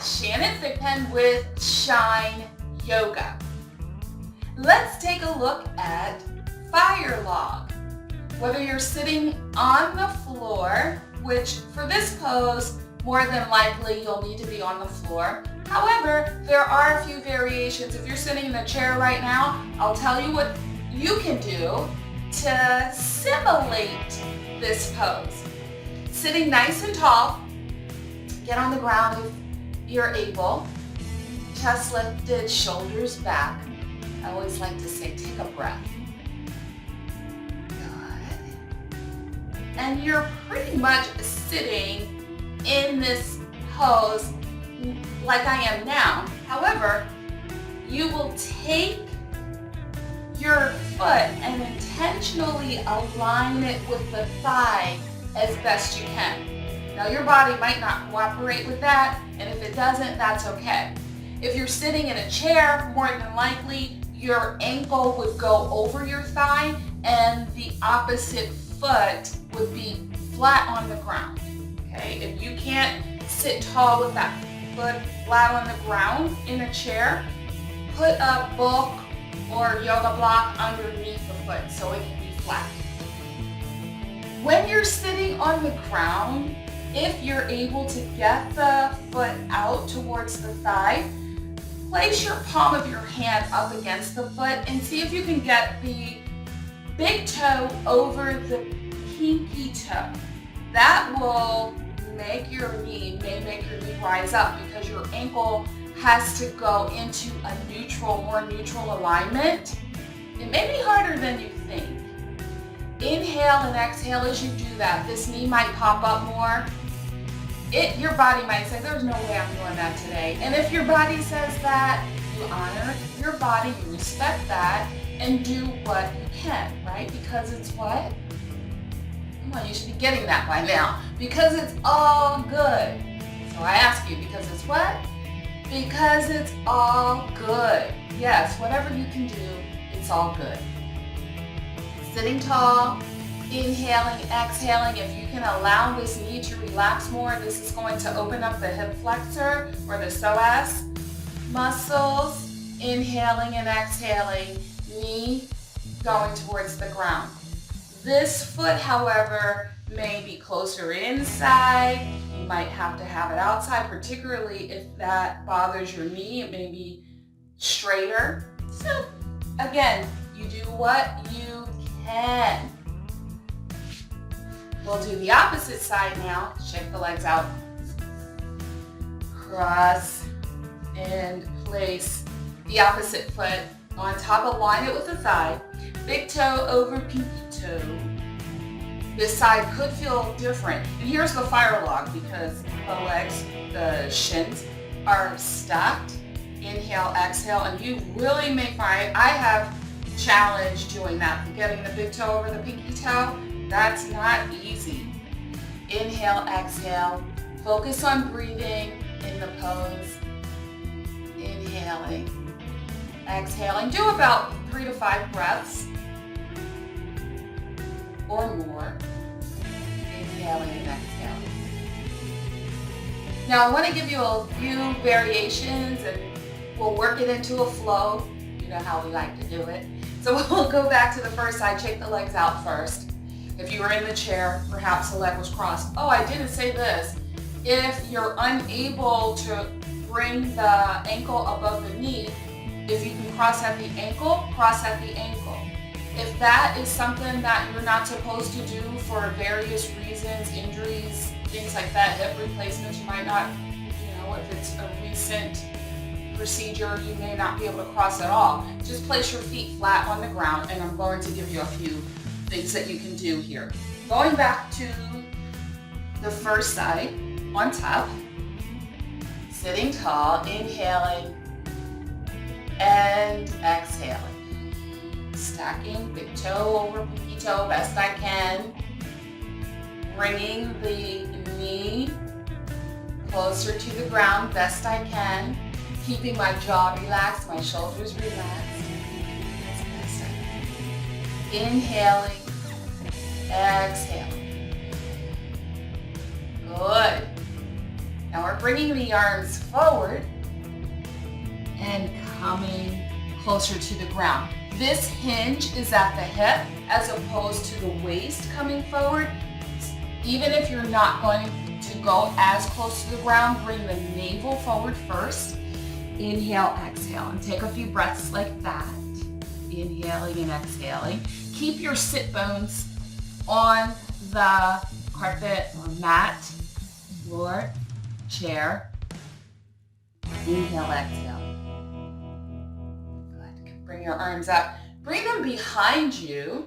Shannon Thigpen with Shine Yoga. Let's take a look at Firelog. Whether you're sitting on the floor, which for this pose, more than likely you'll need to be on the floor. However, there are a few variations. If you're sitting in a chair right now, I'll tell you what you can do to simulate this pose. Sitting nice and tall, get on the ground if you're able. Chest lifted, shoulders back. I always like to say, take a breath. Good. And you're pretty much sitting in this pose like I am now. However, you will take your foot and intentionally align it with the thigh as best you can. Now your body might not cooperate with that, and if it doesn't, that's okay. If you're sitting in a chair, more than likely your ankle would go over your thigh and the opposite foot would be flat on the ground. Okay? If you can't sit tall with that foot flat on the ground in a chair, put a book or yoga block underneath the foot so it can be flat. When you're sitting on the ground, if you're able to get the foot out towards the thigh, place your palm of your hand up against the foot and see if you can get the big toe over the pinky toe. That will make your knee rise up because your ankle has to go into a more neutral alignment. It may be harder than you think. Inhale and exhale as you do that. This knee might pop up more. Your body might say, there's no way I'm doing that today. And if your body says that, you honor your body, you respect that, and do what you can, right? Because it's what? Come on, you should be getting that by now. Because it's all good. So I ask you, because it's what? Because it's all good. Yes, whatever you can do, it's all good. Sitting tall, inhaling, exhaling. If you can allow this knee to relax more, this is going to open up the hip flexor or the psoas muscles. Inhaling and exhaling, knee going towards the ground. This foot, however, may be closer inside. You might have to have it outside, particularly if that bothers your knee. It may be straighter. So again, you do what you can. We'll do the opposite side now. Shake the legs out. Cross and place the opposite foot on top. Align it with the thigh. Big toe over pinky toe. This side could feel different. And here's the Firelog because the legs, the shins are stacked. Inhale, exhale, and you really may find, I have challenged doing that. Getting the big toe over the pinky toe, that's not easy. Inhale, exhale. Focus on breathing in the pose. Inhaling, exhaling. Do about 3 to 5 breaths or more. Inhaling and exhaling. Now I want to give you a few variations and we'll work it into a flow. You know how we like to do it. So we'll go back to the first side. Shake the legs out first. If you were in the chair, perhaps the leg was crossed. Oh, I didn't say this. If you're unable to bring the ankle above the knee, if you can cross at the ankle, cross at the ankle. If that is something that you're not supposed to do for various reasons, injuries, things like that, hip replacements, you might not, if it's a recent procedure, you may not be able to cross at all. Just place your feet flat on the ground, and I'm going to give you a few things that you can do here. Going back to the first side, on top, sitting tall, inhaling and exhaling. Stacking big toe over pinky toe best I can. Bringing the knee closer to the ground best I can. Keeping my jaw relaxed, my shoulders relaxed. As best I can. Inhaling, exhaling. Good. Now we're bringing the arms forward and coming closer to the ground. This hinge is at the hip as opposed to the waist coming forward. Even if you're not going to go as close to the ground, bring the navel forward first. Inhale, exhale, and take a few breaths like that. Inhaling and exhaling. Keep your sit bones on the carpet or mat, floor, chair. Inhale, exhale. Good. Bring your arms up. Bring them behind you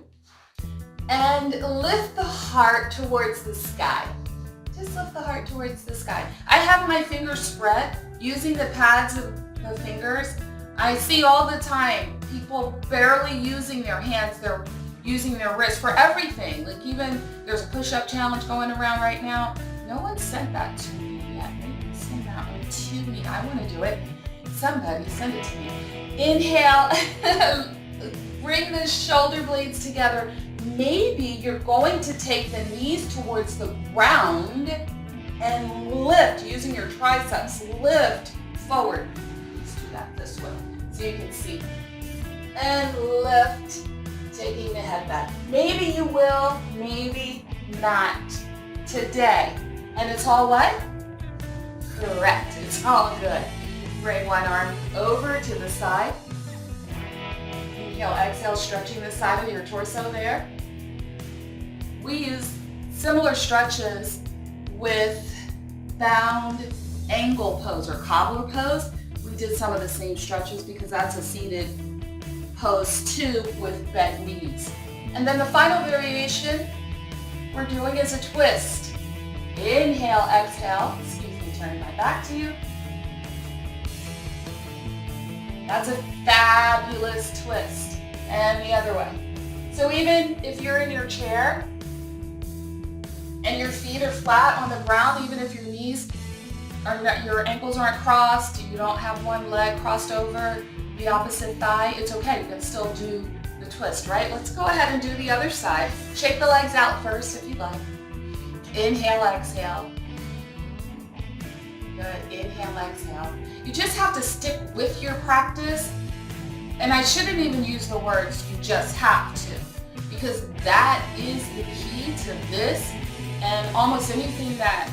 and lift the heart towards the sky. Just lift the heart towards the sky. I have my fingers spread using the pads of the fingers. I see all the time people barely using their hands. They're using their wrists for everything. Like even there's a push-up challenge going around right now. No one sent that to me yet. Maybe send that one to me. I want to do it. Somebody send it to me. Inhale. Bring the shoulder blades together. Maybe you're going to take the knees towards the ground and lift using your triceps. Lift forward. Let's do that this way so you can see. And lift, taking the head back. Maybe you will, maybe not today. And it's all what? Correct. It's all good. Bring one arm over to the side. Inhale, exhale, stretching the side of your torso there. We use similar stretches with bound angle pose or cobbler pose. We did some of the same stretches because that's a seated pose too with bent knees. And then the final variation we're doing is a twist. Inhale, exhale. Excuse me, turning my back to you. That's a fabulous twist. And the other way. So even if you're in your chair and your feet are flat on the ground, even if your knees are not, your ankles aren't crossed, you don't have one leg crossed over the opposite thigh, it's okay. You can still do the twist, right? Let's go ahead and do the other side. Shake the legs out first if you'd like. Inhale, exhale. Good. Inhale, exhale. You just have to stick with your practice. And I shouldn't even use the words you just have to, because that is the key to this. And almost anything that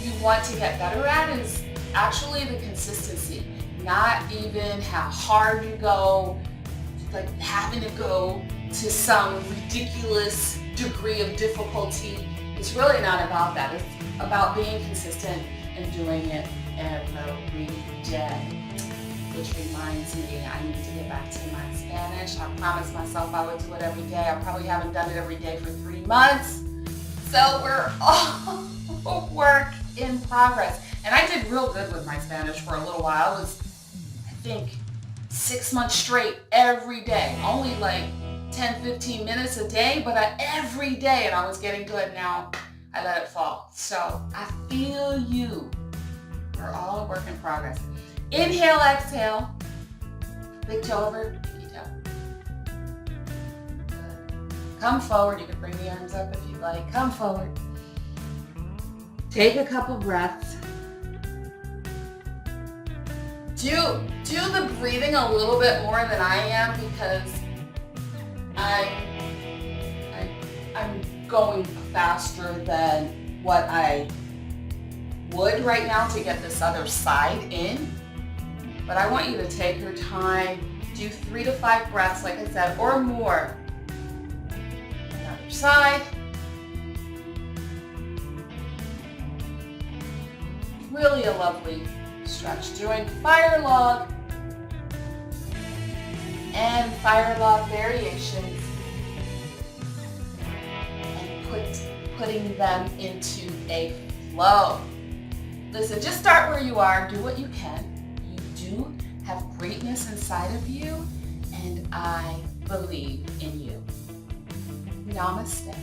you want to get better at is actually the consistency, not even how hard you go, like having to go to some ridiculous degree of difficulty. It's really not about that. It's about being consistent and doing it every day. Which reminds me, I need to get back to my Spanish. I promised myself I would do it every day. I probably haven't done it every day for 3 months. So we're all work in progress. And I did real good with my Spanish for a little while. It was, I think, 6 months straight every day. Only like 10, 15 minutes a day, but every day, and I was getting good. Now I let it fall. So I feel you. We're all a work in progress. Inhale, exhale. Big toe over, pinky toe. Good. Come forward. You can bring the arms up if you'd like. Come forward. Take a couple breaths. Do the breathing a little bit more than I am because I'm going faster than what I would right now to get this other side in. But I want you to take your time, do 3 to 5 breaths, like I said, or more. Another side. Really a lovely stretch. Doing Firelog and Firelog variations and putting them into a flow. Listen, just start where you are, do what you can. You have greatness inside of you, and I believe in you. Namaste.